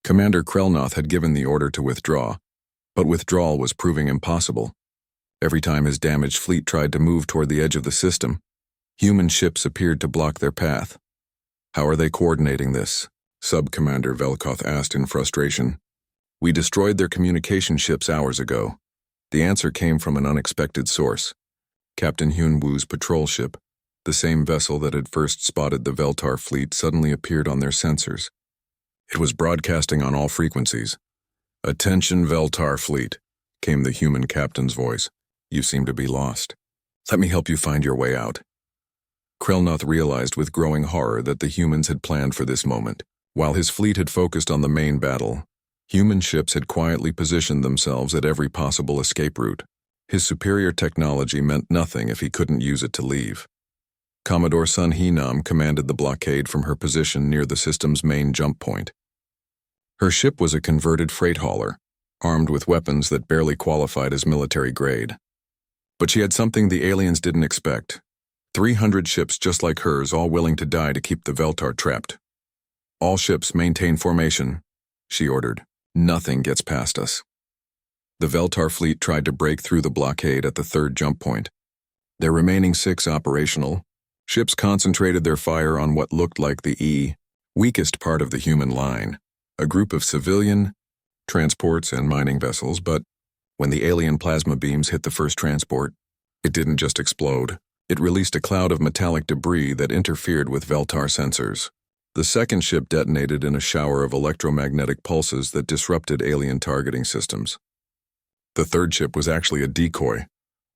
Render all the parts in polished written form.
Commander Krelnoth had given the order to withdraw, but withdrawal was proving impossible. Every time his damaged fleet tried to move toward the edge of the system, human ships appeared to block their path. "How are they coordinating this?" Sub-Commander Velkoth asked in frustration. "We destroyed their communication ships hours ago." The answer came from an unexpected source. Captain Hyun-woo's patrol ship, the same vessel that had first spotted the Veltar fleet, suddenly appeared on their sensors. It was broadcasting on all frequencies. "Attention Veltar fleet," came the human captain's voice. "You seem to be lost. Let me help you find your way out." Krelnoth realized with growing horror that the humans had planned for this moment. While his fleet had focused on the main battle, human ships had quietly positioned themselves at every possible escape route. His superior technology meant nothing if he couldn't use it to leave. Commodore Sun Hee-nam commanded the blockade from her position near the system's main jump point. Her ship was a converted freight hauler, armed with weapons that barely qualified as military grade. But she had something the aliens didn't expect. 300 ships just like hers, all willing to die to keep the Veltar trapped. "All ships maintain formation," she ordered. "Nothing gets past us." The Veltar fleet tried to break through the blockade at the third jump point. Their remaining 6 operational ships concentrated their fire on what looked like the weakest part of the human line, a group of civilian transports and mining vessels. But when the alien plasma beams hit the first transport, it didn't just explode. It released a cloud of metallic debris that interfered with Veltar sensors. The second ship detonated in a shower of electromagnetic pulses that disrupted alien targeting systems. The third ship was actually a decoy,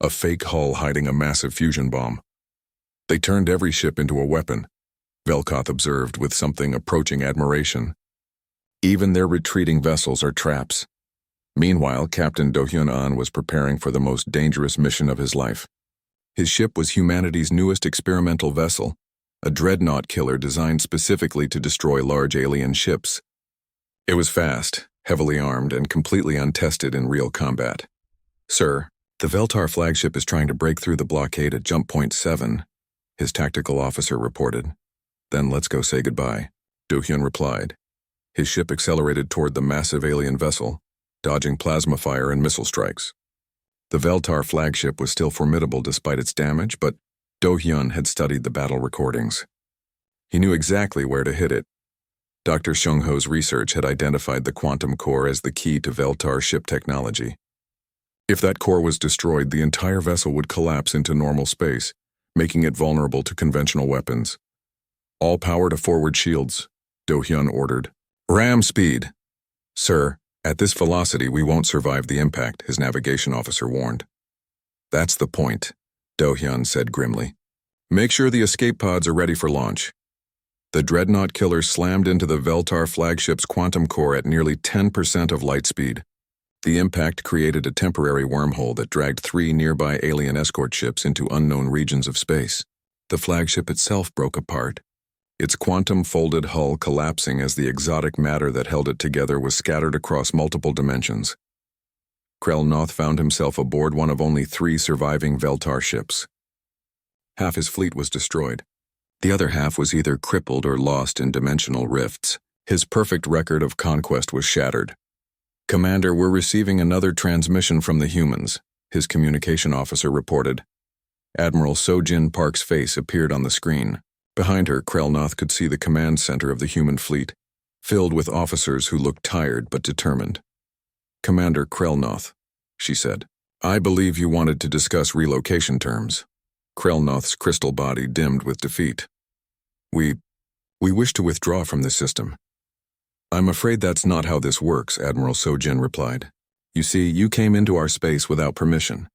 a fake hull hiding a massive fusion bomb. "They turned every ship into a weapon," Velkoth observed with something approaching admiration. "Even their retreating vessels are traps." Meanwhile, Captain Do-hyun-an was preparing for the most dangerous mission of his life. His ship was humanity's newest experimental vessel, a dreadnought killer designed specifically to destroy large alien ships. It was fast, heavily armed, and completely untested in real combat. "Sir, the Veltar flagship is trying to break through the blockade at Jump Point 7, his tactical officer reported. "Then let's go say goodbye," Do-hyun replied. His ship accelerated toward the massive alien vessel, dodging plasma fire and missile strikes. The Veltar flagship was still formidable despite its damage, but Do-hyun had studied the battle recordings. He knew exactly where to hit it. Dr. Seung-ho's research had identified the quantum core as the key to Veltar ship technology. If that core was destroyed, the entire vessel would collapse into normal space, making it vulnerable to conventional weapons. "All power to forward shields," Do-hyun ordered. "Ram speed." "Sir, at this velocity we won't survive the impact," his navigation officer warned. "That's the point," Do-hyun said grimly. "Make sure the escape pods are ready for launch." The dreadnought killer slammed into the Veltar flagship's quantum core at nearly 10% of light speed. The impact created a temporary wormhole that dragged 3 nearby alien escort ships into unknown regions of space. The flagship itself broke apart, its quantum-folded hull collapsing as the exotic matter that held it together was scattered across multiple dimensions. Krelnoth found himself aboard one of only 3 surviving Veltar ships. Half his fleet was destroyed. The other half was either crippled or lost in dimensional rifts. His perfect record of conquest was shattered. "Commander, we're receiving another transmission from the humans," his communication officer reported. Admiral Sojin Park's face appeared on the screen. Behind her, Krelnoth could see the command center of the human fleet, filled with officers who looked tired but determined. "Commander Krelnoth," she said, "I believe you wanted to discuss relocation terms." Krelnoth's crystal body dimmed with defeat. We wish to withdraw from this system." "I'm afraid that's not how this works," Admiral Sojin replied. "You see, you came into our space without permission.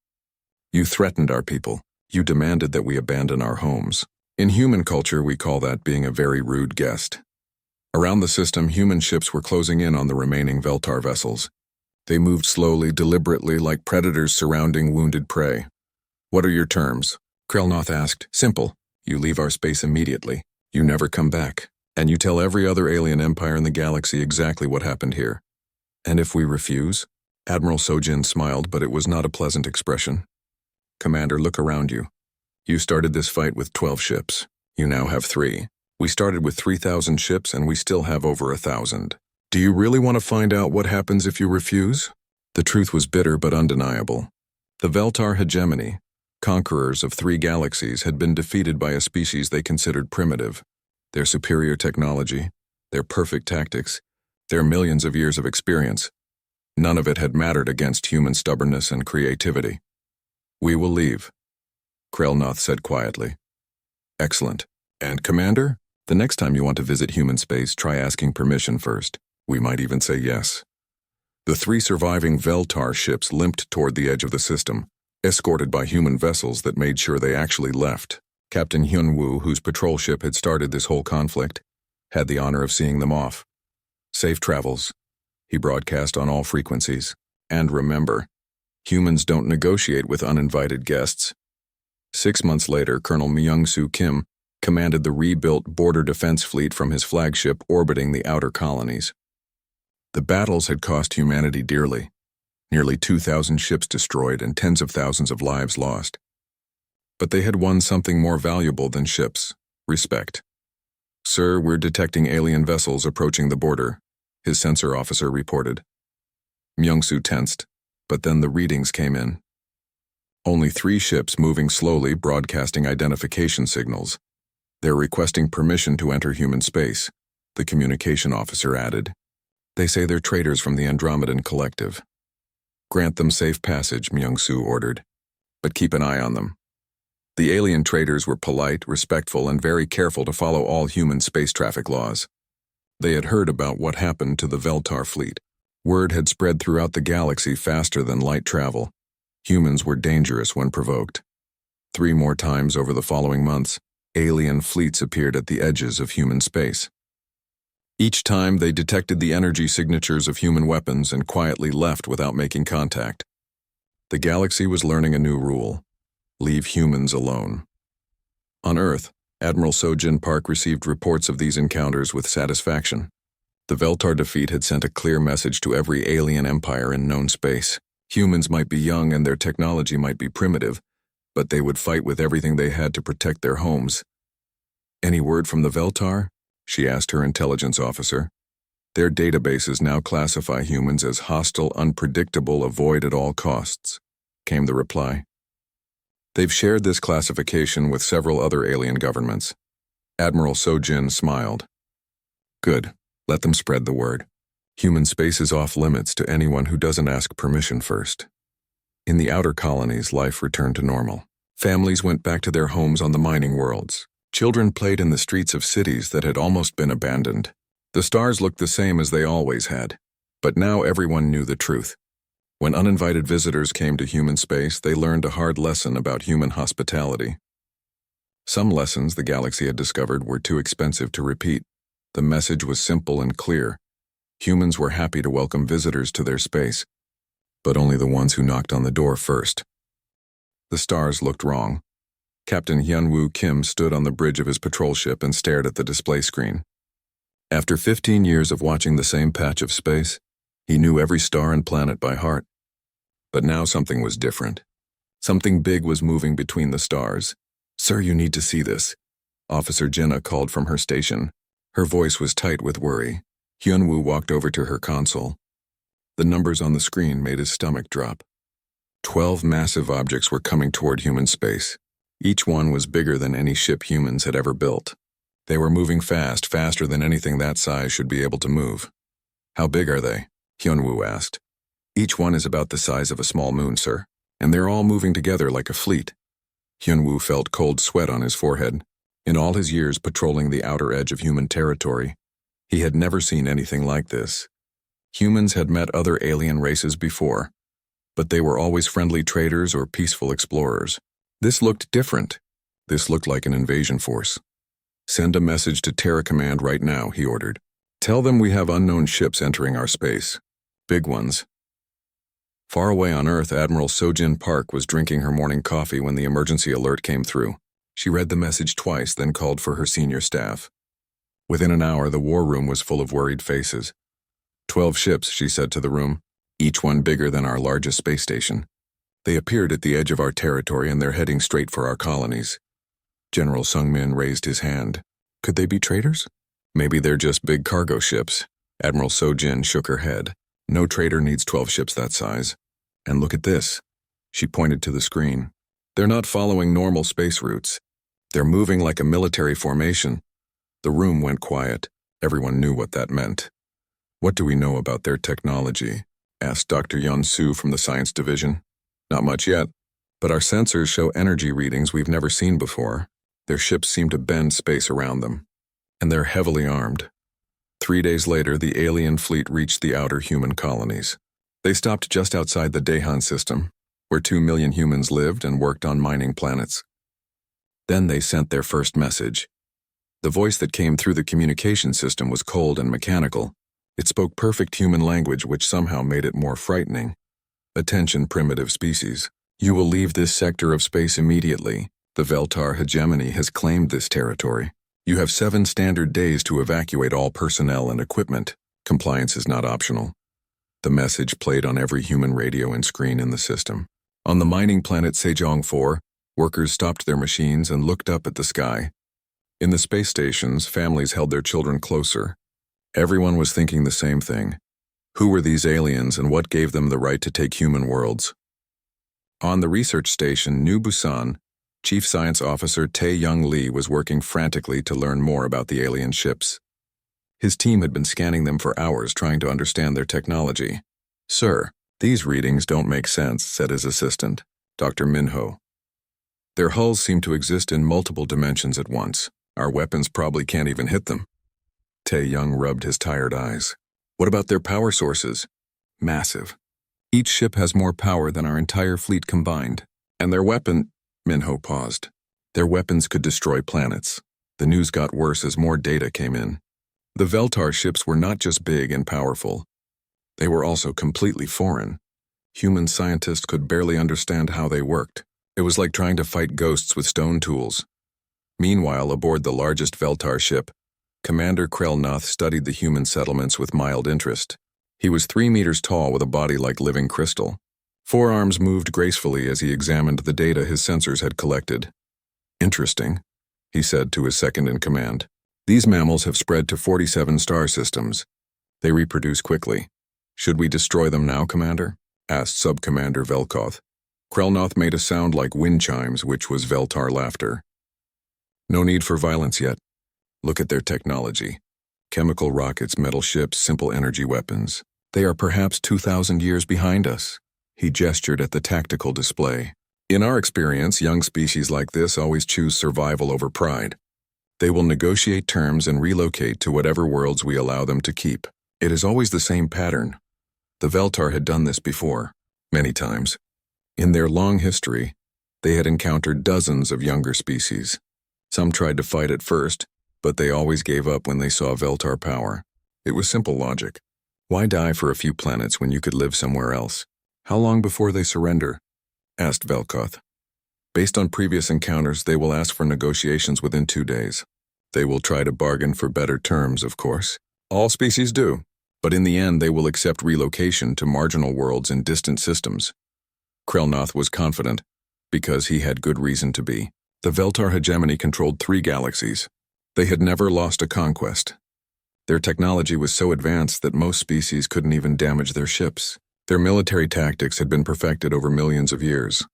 You threatened our people. You demanded that we abandon our homes. In human culture, we call that being a very rude guest." Around the system, human ships were closing in on the remaining Veltar vessels. They moved slowly, deliberately, like predators surrounding wounded prey. "What are your terms?" Krelnoth asked. "Simple. You leave our space immediately. You never come back. And you tell every other alien empire in the galaxy exactly what happened here." "And if we refuse?" Admiral Sojin smiled, but it was not a pleasant expression. "Commander, look around you. You started this fight with 12 ships. You now have 3. We started with 3,000 ships and we still have over 1,000. Do you really want to find out what happens if you refuse? The truth was bitter but undeniable. The Veltar hegemony, conquerors of 3 galaxies, had been defeated by a species they considered primitive. Their superior technology, their perfect tactics, their millions of years of experience, none of it had mattered against human stubbornness and creativity. We will leave, Krelnoth said quietly. Excellent. And, Commander, the next time you want to visit human space, try asking permission first. We might even say yes. The 3 surviving Veltar ships limped toward the edge of the system, escorted by human vessels that made sure they actually left. Captain Hyunwoo, whose patrol ship had started this whole conflict, had the honor of seeing them off. Safe travels, he broadcast on all frequencies. And remember, humans don't negotiate with uninvited guests. 6 months later, Colonel Myung-Soo Kim commanded the rebuilt border defense fleet from his flagship orbiting the outer colonies. The battles had cost humanity dearly. Nearly 2,000 ships destroyed and tens of thousands of lives lost. But they had won something more valuable than ships: respect. Sir, we're detecting alien vessels approaching the border, his sensor officer reported. Myung-Soo tensed, but then the readings came in. Only 3 ships moving slowly, broadcasting identification signals. They're requesting permission to enter human space, the communication officer added. They say they're traders from the Andromedan Collective. Grant them safe passage, Myung-Soo ordered, but keep an eye on them. The alien traders were polite, respectful, and very careful to follow all human space traffic laws. They had heard about what happened to the Veltar fleet. Word had spread throughout the galaxy faster than light travel. Humans were dangerous when provoked. 3 more times over the following months, alien fleets appeared at the edges of human space. Each time they detected the energy signatures of human weapons and quietly left without making contact. The galaxy was learning a new rule: leave humans alone. On Earth, Admiral Sojin Park received reports of these encounters with satisfaction. The Veltar defeat had sent a clear message to every alien empire in known space. Humans might be young and their technology might be primitive, but they would fight with everything they had to protect their homes. Any word from the Veltar? She asked her intelligence officer. Their databases now classify humans as hostile, unpredictable, avoid at all costs, came the reply. They've shared this classification with several other alien governments. Admiral Sojin smiled. Good, let them spread the word. Human space is off limits to anyone who doesn't ask permission first. In the outer colonies, life returned to normal. Families went back to their homes on the mining worlds. Children played in the streets of cities that had almost been abandoned. The stars looked the same as they always had, but now everyone knew the truth. When uninvited visitors came to human space, they learned a hard lesson about human hospitality. Some lessons the galaxy had discovered were too expensive to repeat. The message was simple and clear. Humans were happy to welcome visitors to their space, but only the ones who knocked on the door first. The stars looked wrong. Captain Hyunwoo Kim stood on the bridge of his patrol ship and stared at the display screen. After 15 years of watching the same patch of space, he knew every star and planet by heart. But now something was different. Something big was moving between the stars. Sir, you need to see this, Officer Jenna called from her station. Her voice was tight with worry. Hyunwoo walked over to her console. The numbers on the screen made his stomach drop. 12 massive objects were coming toward human space. Each one was bigger than any ship humans had ever built. They were moving fast, faster than anything that size should be able to move. How big are they? Hyunwoo asked. Each one is about the size of a small moon, sir, and they're all moving together like a fleet. Hyunwoo felt cold sweat on his forehead. In all his years patrolling the outer edge of human territory, he had never seen anything like this. Humans had met other alien races before, but they were always friendly traders or peaceful explorers. This looked different. This looked like an invasion force. Send a message to Terra Command right now, he ordered. Tell them we have unknown ships entering our space. Big ones. Far away on Earth, Admiral Sojin Park was drinking her morning coffee when the emergency alert came through. She read the message twice, then called for her senior staff. Within an hour, the war room was full of worried faces. 12 ships, she said to the room, each one bigger than our largest space station. They appeared at the edge of our territory and they're heading straight for our colonies. General Sungmin raised his hand. Could they be traders? Maybe they're just big cargo ships. Admiral Sojin shook her head. No trader needs 12 ships that size. And look at this. She pointed to the screen. They're not following normal space routes. They're moving like a military formation. The room went quiet. Everyone knew what that meant. What do we know about their technology? Asked Dr. Yun-Soo from the science division. Not much yet, but our sensors show energy readings we've never seen before. Their ships seem to bend space around them. And they're heavily armed. 3 days later, the alien fleet reached the outer human colonies. They stopped just outside the Dahan system, where 2 million humans lived and worked on mining planets. Then they sent their first message. The voice that came through the communication system was cold and mechanical. It spoke perfect human language, which somehow made it more frightening. Attention, primitive species. You will leave this sector of space immediately. The Veltar hegemony has claimed this territory. You have 7 standard days to evacuate all personnel and equipment. Compliance is not optional. The message played on every human radio and screen in the system. On the mining planet Sejong 4, workers stopped their machines and looked up at the sky. In the space stations, families held their children closer. Everyone was thinking the same thing. Who were these aliens and what gave them the right to take human worlds? On the research station New Busan, Chief Science Officer Tae-Young Lee was working frantically to learn more about the alien ships. His team had been scanning them for hours trying to understand their technology. "Sir, these readings don't make sense," said his assistant, Dr. Minho. "Their hulls seem to exist in multiple dimensions at once. Our weapons probably can't even hit them." Tae-Young rubbed his tired eyes. "What about their power sources?" "Massive. Each ship has more power than our entire fleet combined. And their weapon—" Minho paused. "Their weapons could destroy planets." The news got worse as more data came in. The Veltar ships were not just big and powerful. They were also completely foreign. Human scientists could barely understand how they worked. It was like trying to fight ghosts with stone tools. Meanwhile, aboard the largest Veltar ship, Commander Krelnoth studied the human settlements with mild interest. He was 3 meters tall with a body like living crystal. Forearms moved gracefully as he examined the data his sensors had collected. "Interesting," he said to his second-in-command. "These mammals have spread to 47 star systems. They reproduce quickly. Should we destroy them now, Commander?" asked Sub-Commander Velkoth. Krelnoth made a sound like wind chimes, which was Veltar laughter. "No need for violence yet. Look at their technology. Chemical rockets, metal ships, simple energy weapons. They are perhaps 2,000 years behind us." He gestured at the tactical display. "In our experience, young species like this always choose survival over pride. They will negotiate terms and relocate to whatever worlds we allow them to keep. It is always the same pattern. The Veltar had done this before, many times. In their long history, they had encountered dozens of younger species. Some tried to fight at first, but they always gave up when they saw Veltar power. It was simple logic. Why die for a few planets when you could live somewhere else? How long before they surrender?" asked Velkoth. "Based on previous encounters, they will ask for negotiations within 2 days. They will try to bargain for better terms, of course. All species do. But in the end, they will accept relocation to marginal worlds in distant systems." Krelnoth was confident, because he had good reason to be. The Veltar hegemony controlled 3 galaxies. They had never lost a conquest. Their technology was so advanced that most species couldn't even damage their ships. Their military tactics had been perfected over millions of years.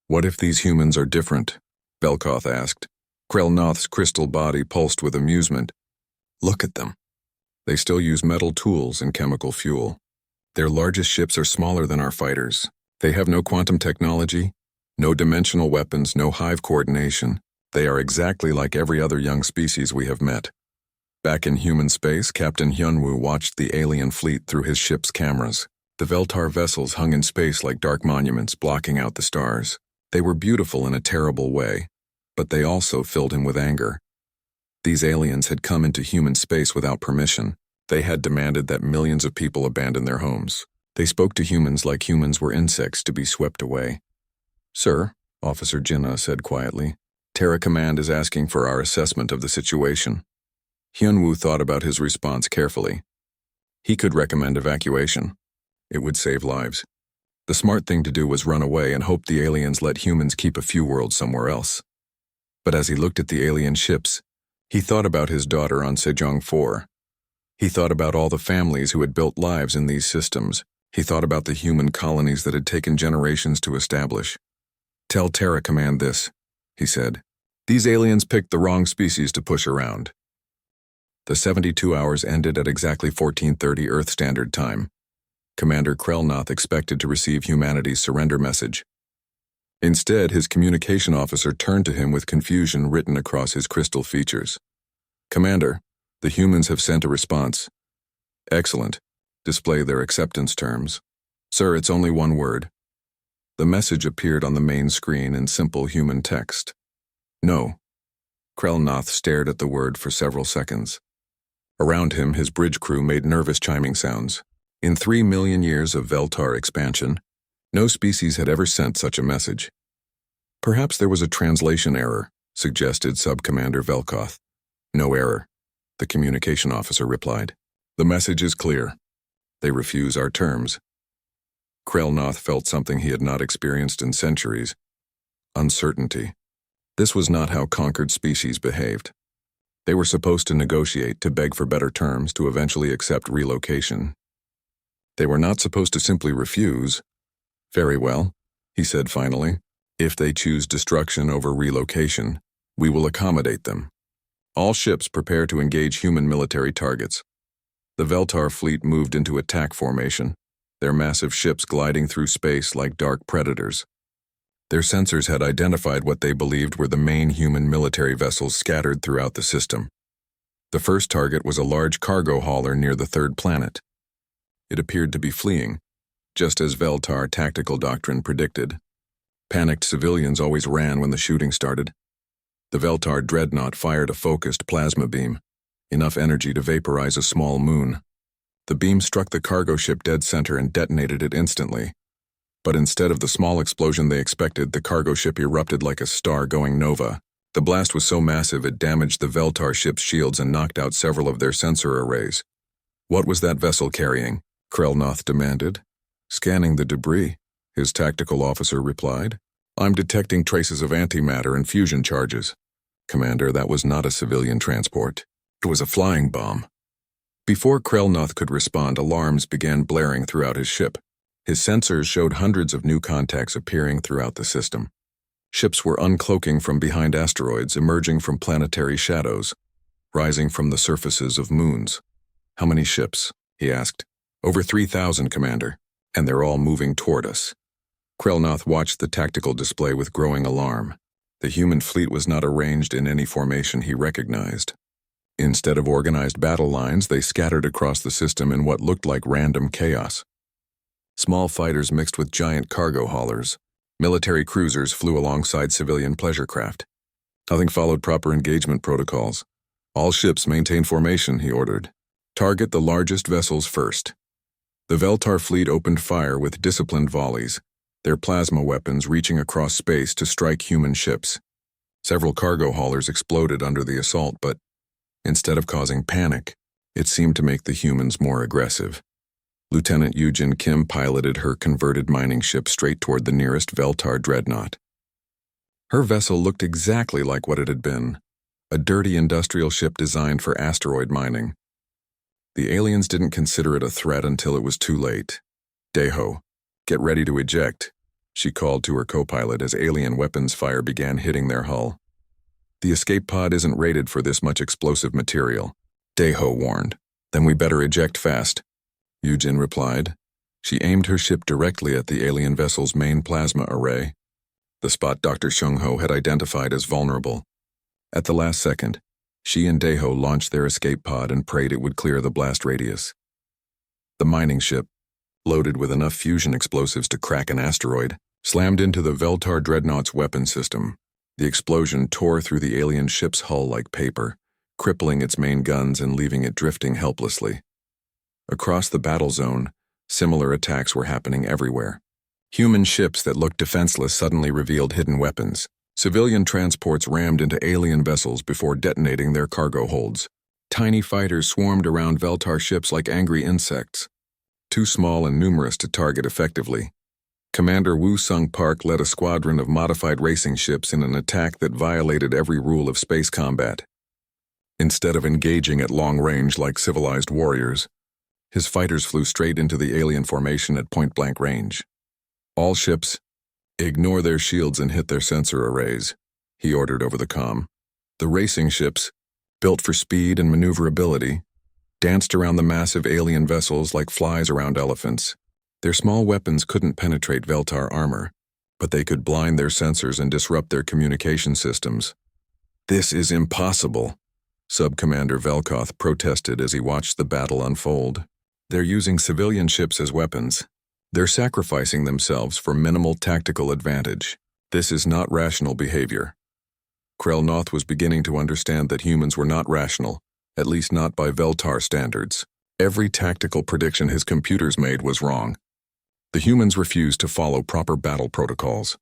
"What if these humans are different?" Velkoth asked. Krelnoth's crystal body pulsed with amusement. "Look at them. They still use metal tools and chemical fuel. Their largest ships are smaller than our fighters. They have no quantum technology, no dimensional weapons, no hive coordination. They are exactly like every other young species we have met." Back in human space, Captain Hyunwoo watched the alien fleet through his ship's cameras. The Veltar vessels hung in space like dark monuments, blocking out the stars. They were beautiful in a terrible way, but they also filled him with anger. These aliens had come into human space without permission. They had demanded that millions of people abandon their homes. They spoke to humans like humans were insects to be swept away. "Sir," Officer Jinnah said quietly, "Terra Command is asking for our assessment of the situation." Hyunwoo thought about his response carefully. He could recommend evacuation. It would save lives. The smart thing to do was run away and hope the aliens let humans keep a few worlds somewhere else. But as he looked at the alien ships, he thought about his daughter on Sejong 4. He thought about all the families who had built lives in these systems. He thought about the human colonies that had taken generations to establish. "Tell Terra Command this," he said. "These aliens picked the wrong species to push around." The 72 hours ended at exactly 14:30 Earth Standard Time. Commander Krelnoth expected to receive humanity's surrender message. Instead, his communication officer turned to him with confusion written across his crystal features. "Commander, the humans have sent a response." "Excellent. Display their acceptance terms." "Sir, it's only one word." The message appeared on the main screen in simple human text. "No." Krelnoth stared at the word for several seconds. Around him, his bridge crew made nervous chiming sounds. In 3 million years of Veltar expansion, no species had ever sent such a message. "Perhaps there was a translation error," suggested Sub-Commander Velkoth. "No error," the communication officer replied. "The message is clear. They refuse our terms." Krelnoth felt something he had not experienced in centuries: uncertainty. This was not how conquered species behaved. They were supposed to negotiate, to beg for better terms, to eventually accept relocation. They were not supposed to simply refuse. "Very well," he said finally. "If they choose destruction over relocation, we will accommodate them. All ships prepare to engage human military targets." The Veltar fleet moved into attack formation, their massive ships gliding through space like dark predators. Their sensors had identified what they believed were the main human military vessels scattered throughout the system. The first target was a large cargo hauler near the third planet. It appeared to be fleeing, just as Veltar tactical doctrine predicted. Panicked civilians always ran when the shooting started. The Veltar dreadnought fired a focused plasma beam, enough energy to vaporize a small moon. The beam struck the cargo ship dead center and detonated it instantly. But instead of the small explosion they expected, the cargo ship erupted like a star-going nova. The blast was so massive it damaged the Veltar ship's shields and knocked out several of their sensor arrays. "What was that vessel carrying?" Krelnoth demanded. "Scanning the debris," his tactical officer replied. "I'm detecting traces of antimatter and fusion charges." "Commander, that was not a civilian transport. It was a flying bomb." Before Krelnoth could respond, alarms began blaring throughout his ship. His sensors showed hundreds of new contacts appearing throughout the system. Ships were uncloaking from behind asteroids, emerging from planetary shadows, rising from the surfaces of moons. "How many ships?" he asked. "Over 3,000, Commander, and they're all moving toward us." Krelnoth watched the tactical display with growing alarm. The human fleet was not arranged in any formation he recognized. Instead of organized battle lines, they scattered across the system in what looked like random chaos. Small fighters mixed with giant cargo haulers. Military cruisers flew alongside civilian pleasure craft. Nothing followed proper engagement protocols. "All ships maintain formation," he ordered. "Target the largest vessels first." The Veltar fleet opened fire with disciplined volleys, their plasma weapons reaching across space to strike human ships. Several cargo haulers exploded under the assault, but instead of causing panic, it seemed to make the humans more aggressive. Lieutenant Yujin Kim piloted her converted mining ship straight toward the nearest Veltar dreadnought. Her vessel looked exactly like what it had been, a dirty industrial ship designed for asteroid mining. The aliens didn't consider it a threat until it was too late. "Deho, get ready to eject," she called to her co-pilot as alien weapons fire began hitting their hull. "The escape pod isn't rated for this much explosive material," Deho warned. "Then we better eject fast," Yujin replied. She aimed her ship directly at the alien vessel's main plasma array, the spot Dr. Shungho had identified as vulnerable. At the last second, she and Deho launched their escape pod and prayed it would clear the blast radius. The mining ship, loaded with enough fusion explosives to crack an asteroid, slammed into the Veltar dreadnought's weapon system. The explosion tore through the alien ship's hull like paper, crippling its main guns and leaving it drifting helplessly. Across the battle zone, similar attacks were happening everywhere. Human ships that looked defenseless suddenly revealed hidden weapons. Civilian transports rammed into alien vessels before detonating their cargo holds. Tiny fighters swarmed around Veltar ships like angry insects, too small and numerous to target effectively. Commander Woo Sung Park led a squadron of modified racing ships in an attack that violated every rule of space combat. Instead of engaging at long range like civilized warriors, his fighters flew straight into the alien formation at point-blank range. All ships, ignore their shields and hit their sensor arrays, he ordered over the comm. The racing ships, built for speed and maneuverability, danced around the massive alien vessels like flies around elephants. Their small weapons couldn't penetrate Veltar armor, but they could blind their sensors and disrupt their communication systems. "This is impossible," Sub-Commander Velkoth protested as he watched the battle unfold. "They're using civilian ships as weapons. They're sacrificing themselves for minimal tactical advantage. This is not rational behavior." Krell was beginning to understand that humans were not rational, at least not by Veltar standards. Every tactical prediction his computers made was wrong. The humans refused to follow proper battle protocols.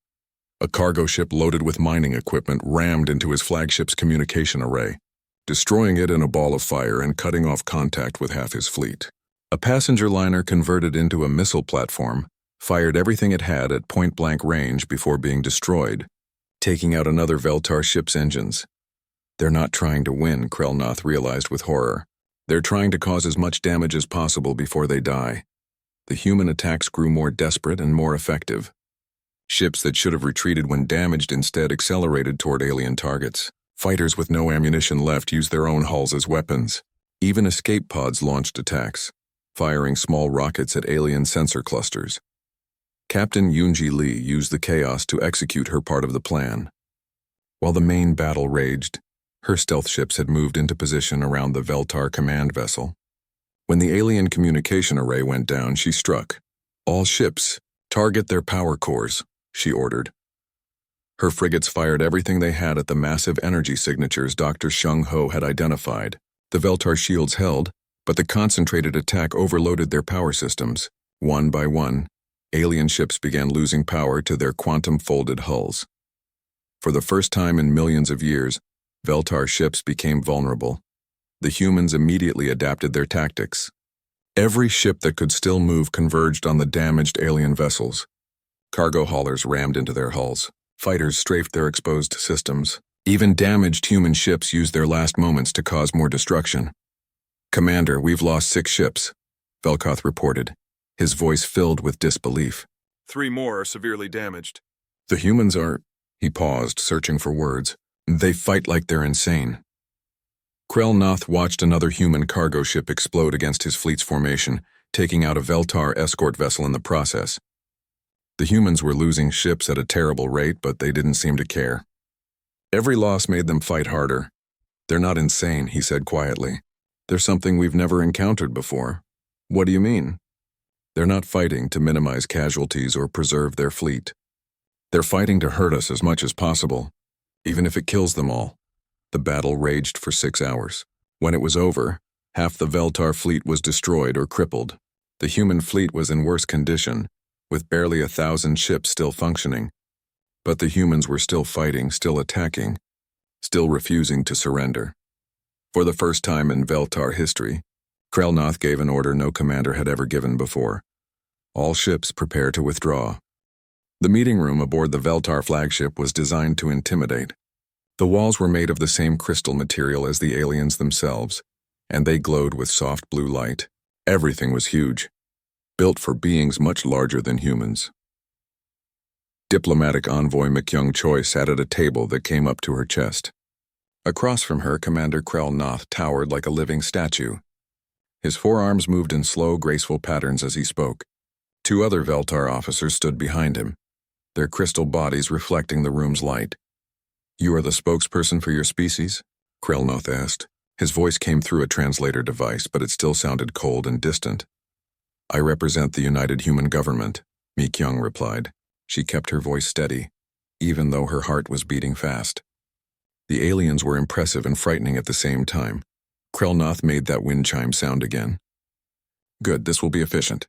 A cargo ship loaded with mining equipment rammed into his flagship's communication array, destroying it in a ball of fire and cutting off contact with half his fleet. A passenger liner converted into a missile platform fired everything it had at point-blank range before being destroyed, taking out another Veltar ship's engines. They're not trying to win, Krell realized with horror. They're trying to cause as much damage as possible before they die. The human attacks grew more desperate and more effective. Ships that should have retreated when damaged instead accelerated toward alien targets. Fighters with no ammunition left used their own hulls as weapons. Even escape pods launched attacks, firing small rockets at alien sensor clusters. Captain Yoonji Lee used the chaos to execute her part of the plan. While the main battle raged, her stealth ships had moved into position around the Veltar command vessel. When the alien communication array went down, she struck. "All ships, target their power cores," she ordered. Her frigates fired everything they had at the massive energy signatures Dr. Shung Ho had identified. The Veltar shields held, but the concentrated attack overloaded their power systems. One by one, alien ships began losing power to their quantum-folded hulls. For the first time in millions of years, Veltar ships became vulnerable. The humans immediately adapted their tactics. Every ship that could still move converged on the damaged alien vessels. Cargo haulers rammed into their hulls. Fighters strafed their exposed systems. Even damaged human ships used their last moments to cause more destruction. "Commander, we've lost 6 ships," Velkoth reported, his voice filled with disbelief. 3 more are severely damaged. "The humans are—" He paused, searching for words. "They fight like they're insane." Krell watched another human cargo ship explode against his fleet's formation, taking out a Veltar escort vessel in the process. The humans were losing ships at a terrible rate, but they didn't seem to care. Every loss made them fight harder. "They're not insane," he said quietly. "They're something we've never encountered before." "What do you mean?" "They're not fighting to minimize casualties or preserve their fleet. They're fighting to hurt us as much as possible, even if it kills them all." The battle raged for 6 hours. When it was over, half the Veltar fleet was destroyed or crippled. The human fleet was in worse condition, with barely 1,000 ships still functioning. But the humans were still fighting, still attacking, still refusing to surrender. For the first time in Veltar history, Krell gave an order no commander had ever given before. "All ships prepare to withdraw." The meeting room aboard the Veltar flagship was designed to intimidate. The walls were made of the same crystal material as the aliens themselves, and they glowed with soft blue light. Everything was huge, built for beings much larger than humans. Diplomatic envoy McYoung Choi sat at a table that came up to her chest. Across from her, Commander Krell towered like a living statue. His forearms moved in slow, graceful patterns as he spoke. 2 other Veltar officers stood behind him, their crystal bodies reflecting the room's light. "You are the spokesperson for your species?" Krell asked. His voice came through a translator device, but it still sounded cold and distant. "I represent the United Human Government," McYoung replied. She kept her voice steady, even though her heart was beating fast. The aliens were impressive and frightening at the same time. Krell made that wind chime sound again. "Good, this will be efficient.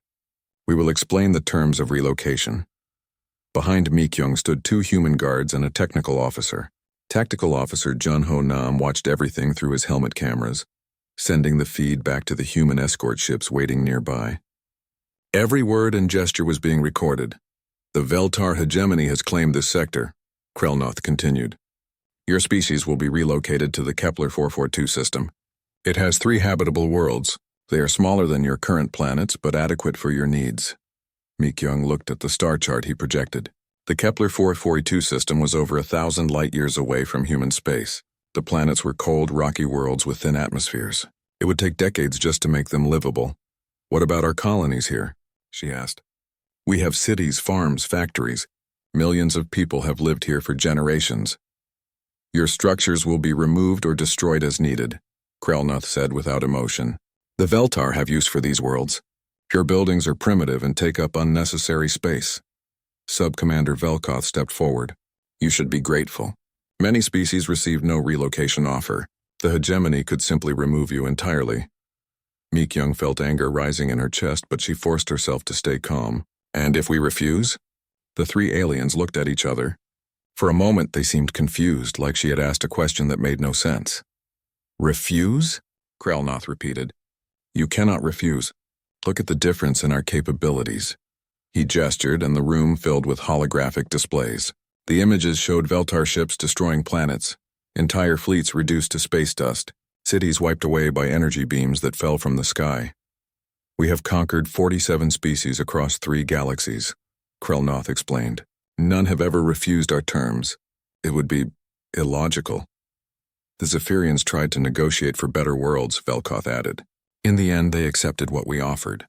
We will explain the terms of relocation." Behind McYoung stood 2 human guards and a technical officer. Tactical Officer Jun Ho Nam watched everything through his helmet cameras, sending the feed back to the human escort ships waiting nearby. Every word and gesture was being recorded. "The Veltar hegemony has claimed this sector," Krell continued. Your species will be relocated to the Kepler 442 system. It has 3 habitable worlds. They are smaller than your current planets, but adequate for your needs. Mi-kyung looked at the star chart he projected. The Kepler 442 system was over 1,000 light-years away from human space. The planets were cold, rocky worlds with thin atmospheres. It would take decades just to make them livable. What about our colonies here? She asked. We have cities, farms, factories. Millions of people have lived here for generations. Your structures will be removed or destroyed as needed, Krelnoth said without emotion. The Veltar have use for these worlds. Your buildings are primitive and take up unnecessary space. Sub-Commander Velkoth stepped forward. You should be grateful. Many species received no relocation offer. The hegemony could simply remove you entirely. Mi-kyung felt anger rising in her chest, but she forced herself to stay calm. And if we refuse? The 3 aliens looked at each other. For a moment they seemed confused, like she had asked a question that made no sense. Refuse? Krelnoth repeated. You cannot refuse. Look at the difference in our capabilities. He gestured, and the room filled with holographic displays. The images showed Veltar ships destroying planets, entire fleets reduced to space dust, cities wiped away by energy beams that fell from the sky. We have conquered 47 species across 3 galaxies, Krelnoth explained. None have ever refused our terms. It would be illogical. The Zephyrians tried to negotiate for better worlds, Velkoth added. In the end, they accepted what we offered.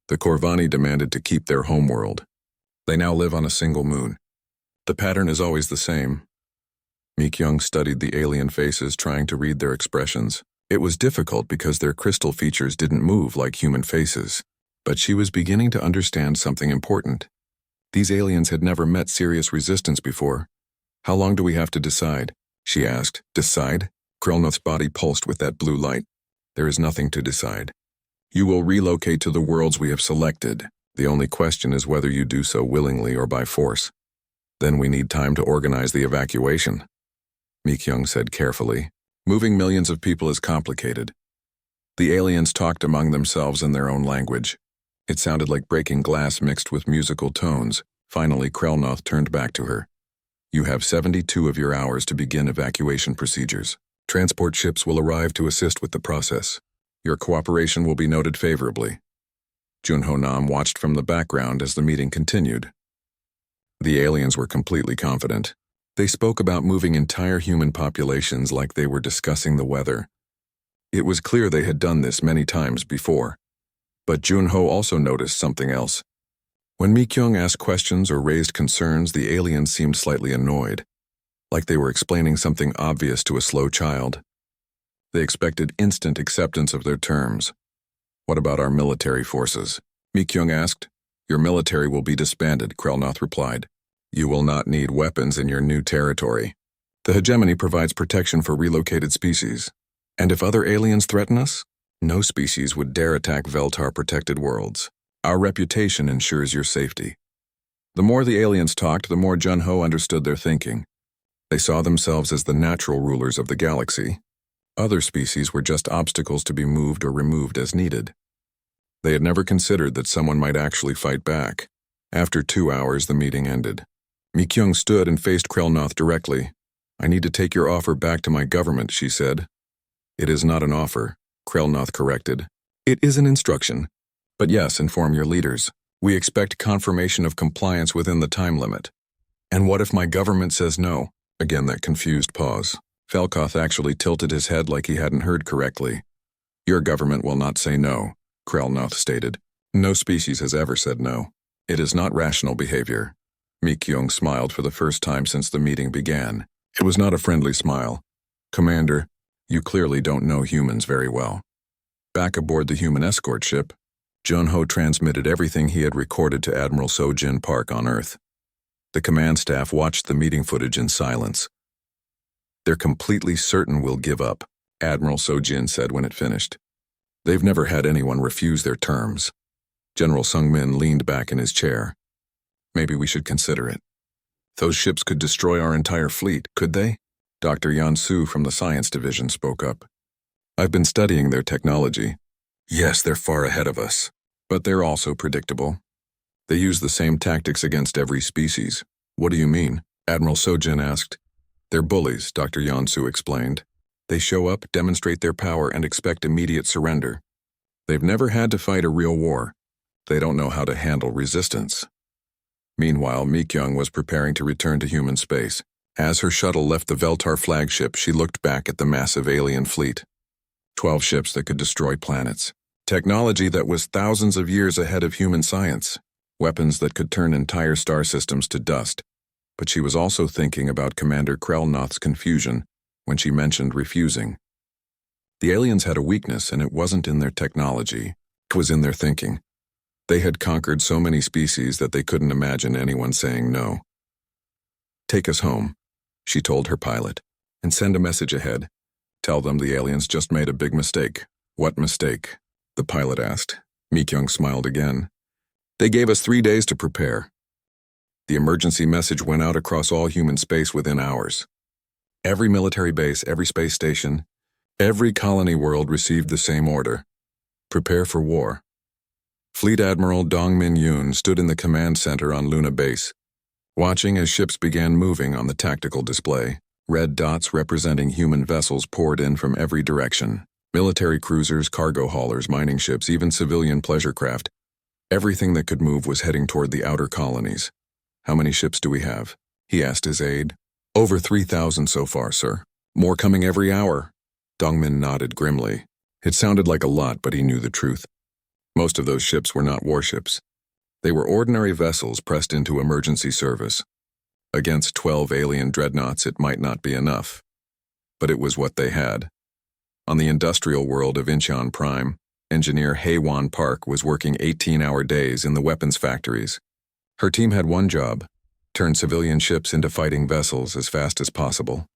The Corvani demanded to keep their homeworld. They now live on a single moon. The pattern is always the same. Mi-kyung studied the alien faces, trying to read their expressions. It was difficult because their crystal features didn't move like human faces. But she was beginning to understand something important. These aliens had never met serious resistance before. How long do we have to decide? She asked. Decide? Krelnoth's body pulsed with that blue light. There is nothing to decide. You will relocate to the worlds we have selected. The only question is whether you do so willingly or by force. Then we need time to organize the evacuation. Mi-kyung said carefully. Moving millions of people is complicated. The aliens talked among themselves in their own language. It sounded like breaking glass mixed with musical tones. Finally, Krelnoth turned back to her. You have 72 of your hours to begin evacuation procedures. Transport ships will arrive to assist with the process. Your cooperation will be noted favorably. Junho Nam watched from the background as the meeting continued. The aliens were completely confident. They spoke about moving entire human populations like they were discussing the weather. It was clear they had done this many times before. But Junho also noticed something else. When Mi-kyung asked questions or raised concerns, the aliens seemed slightly annoyed, like they were explaining something obvious to a slow child. They expected instant acceptance of their terms. What about our military forces? Mi-kyung asked. Your military will be disbanded, Krelnoth replied. You will not need weapons in your new territory. The hegemony provides protection for relocated species. And if other aliens threaten us, no species would dare attack Veltar-protected worlds. Our reputation ensures your safety. The more the aliens talked, the more Junho understood their thinking. They saw themselves as the natural rulers of the galaxy. Other species were just obstacles to be moved or removed as needed. They had never considered that someone might actually fight back. After 2 hours, the meeting ended. Mi-kyung stood and faced Krelnoth directly. I need to take your offer back to my government, she said. It is not an offer, Krelnoth corrected. It is an instruction. But yes, inform your leaders. We expect confirmation of compliance within the time limit. And what if my government says no? Again, that confused pause. Velkoth actually tilted his head like he hadn't heard correctly. Your government will not say no, Krelnoth stated. No species has ever said no. It is not rational behavior. Mi-kyung smiled for the first time since the meeting began. It was not a friendly smile. Commander, you clearly don't know humans very well. Back aboard the human escort ship, Junho transmitted everything he had recorded to Admiral Sojin Park on Earth. The command staff watched the meeting footage in silence. They're completely certain we'll give up, Admiral Sojin said when it finished. They've never had anyone refuse their terms. General Sungmin leaned back in his chair. Maybe we should consider it. Those ships could destroy our entire fleet, could they? Dr. Yansu from the Science Division spoke up. I've been studying their technology. Yes, they're far ahead of us, but they're also predictable. They use the same tactics against every species. What do you mean? Admiral Sojin asked. They're bullies, Dr. Yansu explained. They show up, demonstrate their power, and expect immediate surrender. They've never had to fight a real war. They don't know how to handle resistance. Meanwhile, Mi-kyung was preparing to return to human space. As her shuttle left the Veltar flagship, she looked back at the massive alien fleet. 12 ships that could destroy planets. Technology that was thousands of years ahead of human science. Weapons that could turn entire star systems to dust. But she was also thinking about Commander Krelnoth's confusion when she mentioned refusing. The aliens had a weakness, and it wasn't in their technology. It was in their thinking. They had conquered so many species that they couldn't imagine anyone saying no. "Take us home," she told her pilot, "and send a message ahead. Tell them the aliens just made a big mistake." "What mistake?" the pilot asked. Mi-kyung smiled again. "They gave us 3 days to prepare." The emergency message went out across all human space within hours. Every military base, every space station, every colony world received the same order. Prepare for war. Fleet Admiral Dong Min-yoon stood in the command center on Luna Base, watching as ships began moving on the tactical display. Red dots representing human vessels poured in from every direction. Military cruisers, cargo haulers, mining ships, even civilian pleasure craft. Everything that could move was heading toward the outer colonies. "How many ships do we have?" he asked his aide. "Over 3,000 so far, sir. More coming every hour." Dongmin nodded grimly. It sounded like a lot, but he knew the truth. Most of those ships were not warships. They were ordinary vessels pressed into emergency service. Against 12 alien dreadnoughts, it might not be enough. But it was what they had. On the industrial world of Incheon Prime, engineer Hae-won Park was working 18-hour days in the weapons factories. Her team had one job: turn civilian ships into fighting vessels as fast as possible.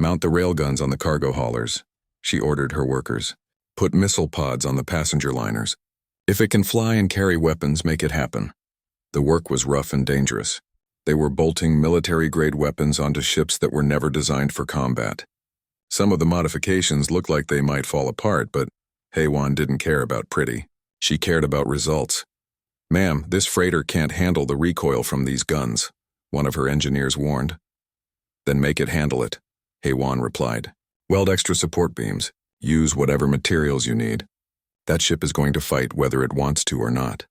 "Mount the railguns on the cargo haulers," she ordered her workers. "Put missile pods on the passenger liners. If it can fly and carry weapons, make it happen." The work was rough and dangerous. They were bolting military-grade weapons onto ships that were never designed for combat. Some of the modifications looked like they might fall apart, but Hae-won didn't care about pretty. She cared about results. "Ma'am, this freighter can't handle the recoil from these guns," one of her engineers warned. "Then make it handle it," Hae-won replied. "Weld extra support beams. Use whatever materials you need. That ship is going to fight whether it wants to or not."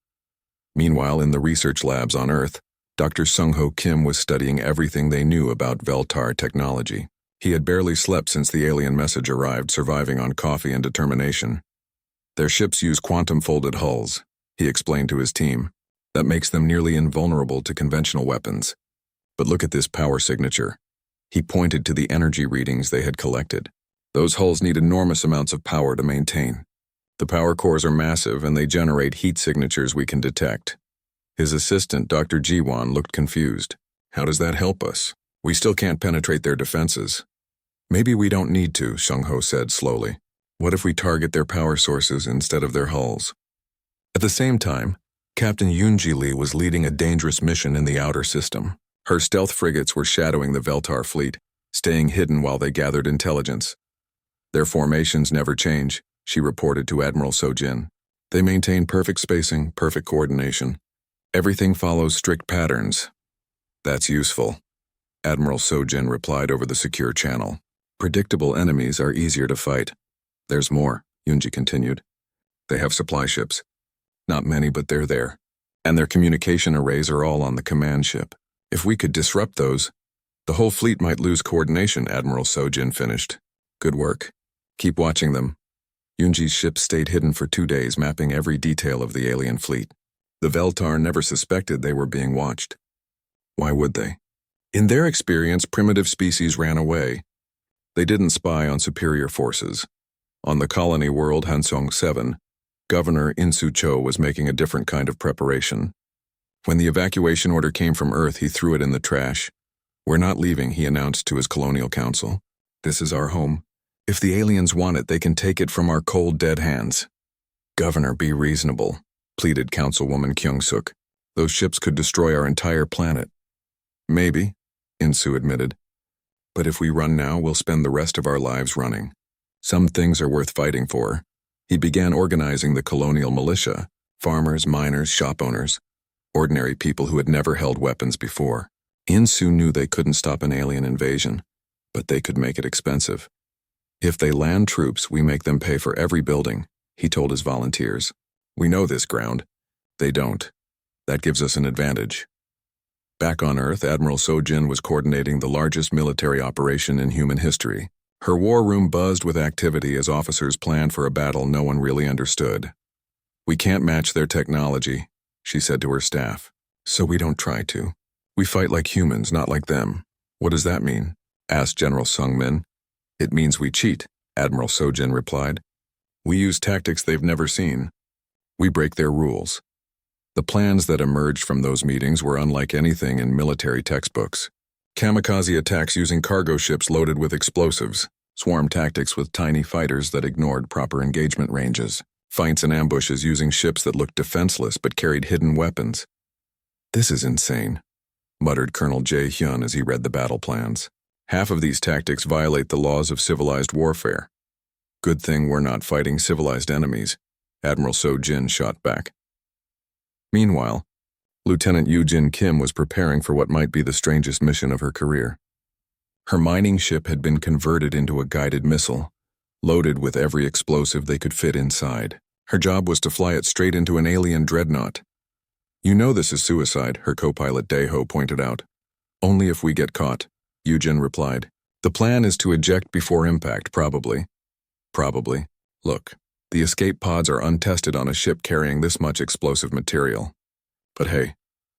Meanwhile, in the research labs on Earth, Dr. Sung-ho Kim was studying everything they knew about Veltar technology. He had barely slept since the alien message arrived, surviving on coffee and determination. "Their ships use quantum-folded hulls," he explained to his team. "That makes them nearly invulnerable to conventional weapons. But look at this power signature." He pointed to the energy readings they had collected. "Those hulls need enormous amounts of power to maintain. The power cores are massive, and they generate heat signatures we can detect." His assistant, Dr. Ji-won, looked confused. "How does that help us? We still can't penetrate their defenses." "Maybe we don't need to," Sung-ho said slowly. "What if we target their power sources instead of their hulls?" At the same time, Captain Yoon-ji Lee was leading a dangerous mission in the outer system. Her stealth frigates were shadowing the Veltar fleet, staying hidden while they gathered intelligence. "Their formations never change," she reported to Admiral So-jin. "They maintain perfect spacing, perfect coordination. Everything follows strict patterns." "That's useful," Admiral So-jin replied over the secure channel. "Predictable enemies are easier to fight." "There's more," Yoon-ji continued. "They have supply ships. Not many, but they're there. And their communication arrays are all on the command ship. If we could disrupt those, the whole fleet might lose coordination," Admiral So-jin finished. "Good work. Keep watching them." Yoon-ji's ship stayed hidden for 2 days, mapping every detail of the alien fleet. The Veltar never suspected they were being watched. Why would they? In their experience, primitive species ran away. They didn't spy on superior forces. On the colony world Hansong 7, Governor In-soo Cho was making a different kind of preparation. When the evacuation order came from Earth, he threw it in the trash. "We're not leaving," he announced to his colonial council. "This is our home. If the aliens want it, they can take it from our cold, dead hands." "Governor, be reasonable," pleaded Councilwoman Kyung-suk. "Those ships could destroy our entire planet." "Maybe," In-soo admitted. "But if we run now, we'll spend the rest of our lives running. Some things are worth fighting for." He began organizing the colonial militia: farmers, miners, shop owners, ordinary people who had never held weapons before. In-soo knew they couldn't stop an alien invasion, but they could make it expensive. If they land troops, we make them pay for every building, he told his volunteers. We know this ground. They don't. That gives us an advantage. Back on Earth, Admiral Sojin was coordinating the largest military operation in human history. Her war room buzzed with activity as officers planned for a battle no one really understood. We can't match their technology, she said to her staff, so we don't try to. We fight like humans, not like them. What does that mean? Asked General Sung-min. It means we cheat, Admiral Sojin replied. We use tactics they've never seen. We break their rules. The plans that emerged from those meetings were unlike anything in military textbooks. Kamikaze attacks using cargo ships loaded with explosives, swarm tactics with tiny fighters that ignored proper engagement ranges, fights and ambushes using ships that looked defenseless but carried hidden weapons. This is insane, muttered Colonel Jae-hyun as he read the battle plans. Half of these tactics violate the laws of civilized warfare. Good thing we're not fighting civilized enemies, Admiral Sojin shot back. Meanwhile, Lieutenant Yoo-jin Kim was preparing for what might be the strangest mission of her career. Her mining ship had been converted into a guided missile, loaded with every explosive they could fit inside. Her job was to fly it straight into an alien dreadnought. You know this is suicide, her co-pilot Daeho pointed out. Only if we get caught, Yoo-jin replied. The plan is to eject before impact, probably. Probably. Look, the escape pods are untested on a ship carrying this much explosive material. But hey,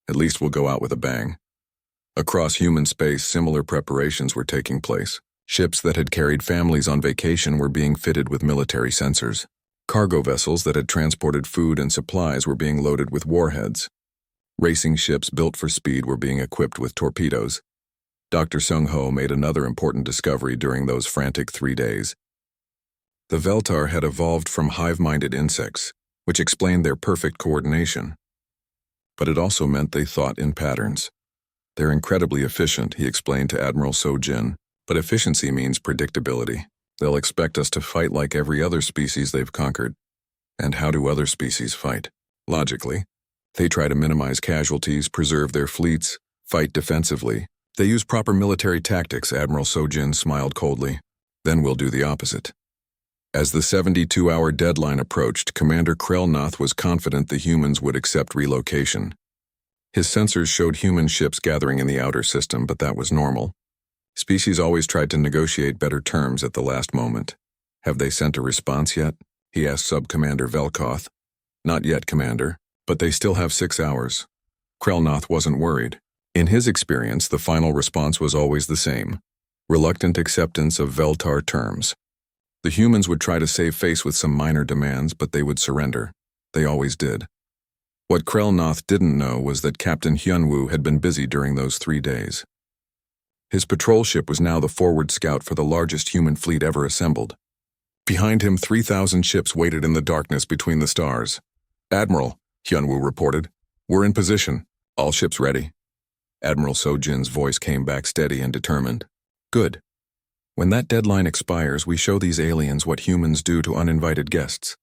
at least we'll go out with a bang. Across human space, similar preparations were taking place. Ships that had carried families on vacation were being fitted with military sensors. Cargo vessels that had transported food and supplies were being loaded with warheads. Racing ships built for speed were being equipped with torpedoes. Dr. Sung-ho made another important discovery during those frantic 3 days. The Veltar had evolved from hive-minded insects, which explained their perfect coordination. But it also meant they thought in patterns. They're incredibly efficient, he explained to Admiral Sojin, but efficiency means predictability. They'll expect us to fight like every other species they've conquered. And how do other species fight? Logically, they try to minimize casualties, preserve their fleets, fight defensively. They use proper military tactics, Admiral Sojin smiled coldly. Then we'll do the opposite. As the 72-hour deadline approached, Commander Krelnoth was confident the humans would accept relocation. His sensors showed human ships gathering in the outer system, but that was normal. Species always tried to negotiate better terms at the last moment. Have they sent a response yet? He asked Sub-Commander Velkoth. Not yet, Commander, but they still have 6 hours. Krelnoth wasn't worried. In his experience, the final response was always the same: reluctant acceptance of Veltar terms. The humans would try to save face with some minor demands, but they would surrender. They always did. What Krelnoth didn't know was that Captain Hyunwoo had been busy during those 3 days. His patrol ship was now the forward scout for the largest human fleet ever assembled. Behind him, 3,000 ships waited in the darkness between the stars. Admiral, Hyunwoo reported, we're in position. All ships ready. Admiral Sojin's voice came back steady and determined. Good. When that deadline expires, we show these aliens what humans do to uninvited guests.